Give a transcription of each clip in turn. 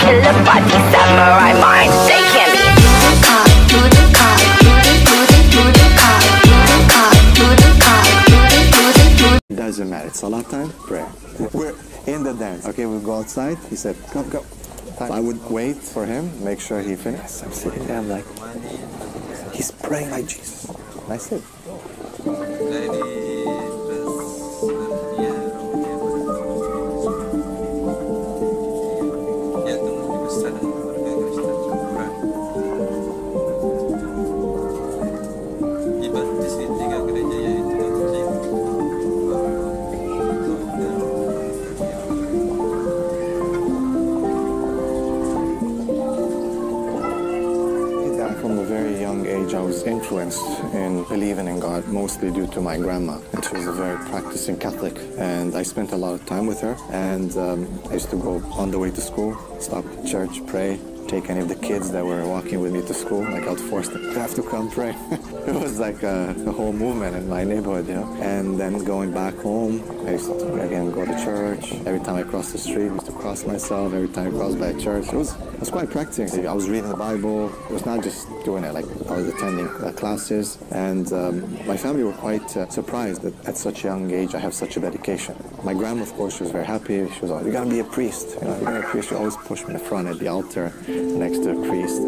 killer body, samurai mind. They can't be. It doesn't matter. It's salat time, prayer. We're in the dance. Okay, we'll go outside. He said, go, go. I would wait for him, make sure he finished. I'm sitting there, I'm like, he's praying like Jesus. And I said, from a very young age, I was influenced in believing in God, mostly due to my grandma. And she was a very practicing Catholic, and I spent a lot of time with her. And I used to go on the way to school, stop at church, pray, take any of the kids that were walking with me to school. Like, I'd force them, you have to come pray. It was like a whole movement in my neighborhood, you know. And then going back home, I used to, again, go to church. Every time I crossed the street, I used to cross myself. Every time I crossed by a church, it was quite practicing. I was reading the Bible. It was not just doing it, like I was attending classes. And my family were quite surprised that at such a young age I have such a dedication. My grandma, of course, she was very happy. She was like, you're gonna be a priest. You know, you're gonna be a priest. She always pushed me in the front at the altar next to the priest.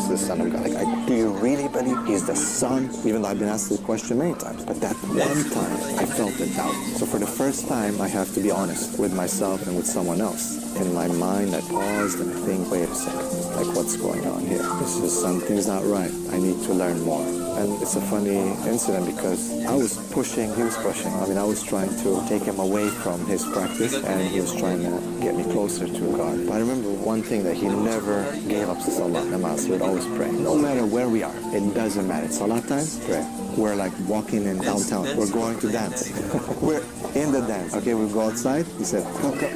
The Son of God. Like, do you really believe He's the Son? Even though I've been asked this question many times, but that one time I felt a doubt. So for the first time, I have to be honest with myself and with someone else. In my mind, I paused and I think, wait a second, like, what's going on here? Something's not right. I need to learn more. And it's a funny incident because I was pushing, he was pushing. I mean, I was trying to take him away from his practice, and he was trying to get me closer to God. But I remember one thing, that he never gave up to salat, namaz. He would always pray. No matter where we are, it doesn't matter. It's salat time, pray. We're like walking in downtown. We're going to dance. We're in the dance. Okay, we'll go outside. He said, go, go.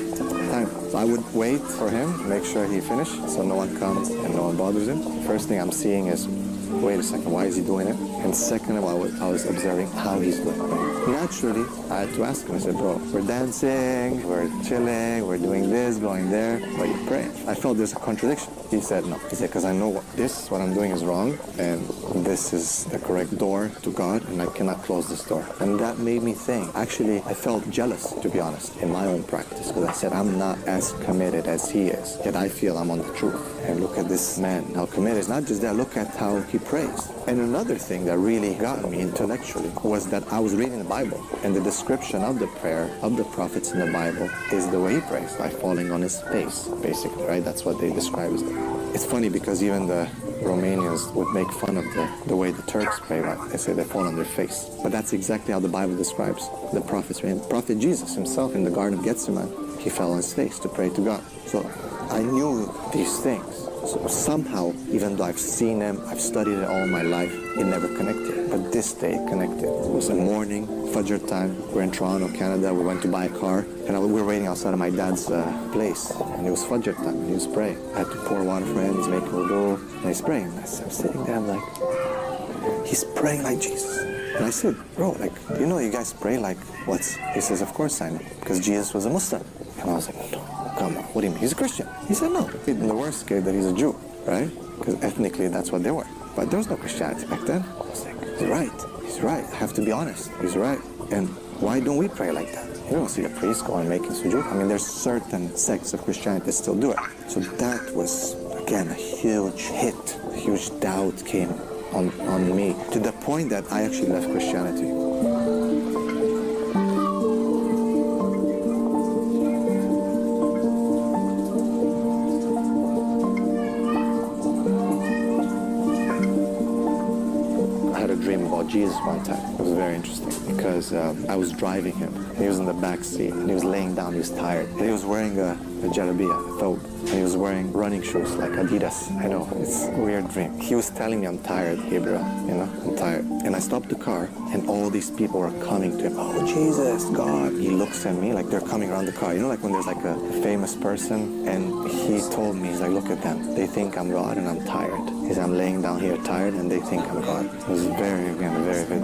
Time. So I would wait for him, make sure he finished, so no one comes and no one bothers him. First thing I'm seeing is, wait a second, why is he doing it? And second of all, I was observing how he's doing it. Naturally, I had to ask him. I said, bro, we're dancing, we're chilling, we're doing this, going there, but you're praying. I felt there's a contradiction. He said, no. He said, because I know what I'm doing is wrong, and this is the correct door to God, and I cannot close this door. And that made me think. Actually, I felt jealous, to be honest, in my own practice, because I said, I'm not as committed as he is, yet I feel I'm on the truth. And look at this man, how committed. It's not just that, look at how he prays. And another thing that really got me intellectually was that I was reading the Bible, and the description of the prayer of the prophets in the Bible is the way he prays, by falling on his face, basically, right? That's what they describe as it. It's funny because even the Romanians would make fun of the way the Turks pray, right? They say they fall on their face. But that's exactly how the Bible describes the prophets. Prophet Jesus himself in the Garden of Gethsemane, he fell on his face to pray to God. So I knew these things. So somehow, even though I've seen him, I've studied it all my life, it never connected. But this day it connected. It was a morning, Fajr time. We're in Toronto, Canada. We went to buy a car, and we were waiting outside of my dad's place. And it was Fajr time, and he was praying. I had to pour water for him. He's making wudu, and he's praying. I'm sitting there, I'm like, he's praying like Jesus. And I said, bro, like, do you know you guys pray like what's? He says, of course I know, because Jesus was a Muslim. And I was like, no, come on, what do you mean? He's a Christian. He said, no. In the worst case, that he's a Jew, right? Because ethnically, that's what they were. But there was no Christianity back then. I was like, he's right. He's right. I have to be honest. He's right. And why don't we pray like that? You don't see a priest going making sujood. I mean, there's certain sects of Christianity that still do it. So that was, again, a huge hit. A huge doubt came on me, to the point that I actually left Christianity. Jesus one time. It was very interesting because I was driving him. He was in the back seat and he was laying down. He was tired. And he was wearing a a jalabiya, a thobe. And he was wearing running shoes like Adidas. I know, it's a weird dream. He was telling me, I'm tired, Gabriel, you know, I'm tired. And I stopped the car, and all these people were coming to him. Oh, Jesus, God. He looks at me like they're coming around the car. You know, like when there's like a famous person, and he told me, he's like, look at them. They think I'm God and I'm tired. He's I'm laying down here tired, and they think I'm God. It was very, again, very good.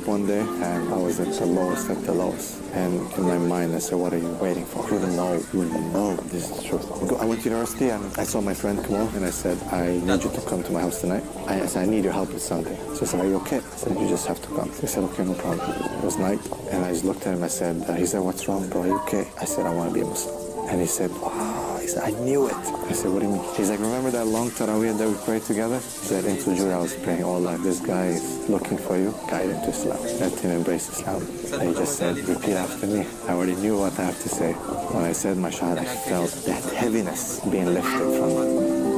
One day, and I was at the lowest, and in my mind I said, what are you waiting for? You know this is true. I went to university, and I saw my friend come over, and I said, I need you to come to my house tonight. I said, I need your help with something. So he said, are you okay? I said, you just have to come. He said, okay, no problem. It was night, and I just looked at him. I said, he said, what's wrong, bro? Are you okay? I said, I want to be a Muslim. And he said, wow. He said, I knew it. I said, what do you mean? He's like, remember that long tarawih that we prayed together? He said, in Sujud I was praying all night. This guy is looking for you. Guide him to Islam. Let him embrace Islam. And he just said, repeat after me. I already knew what I have to say. When I said my shahada, I felt that heaviness being lifted from me.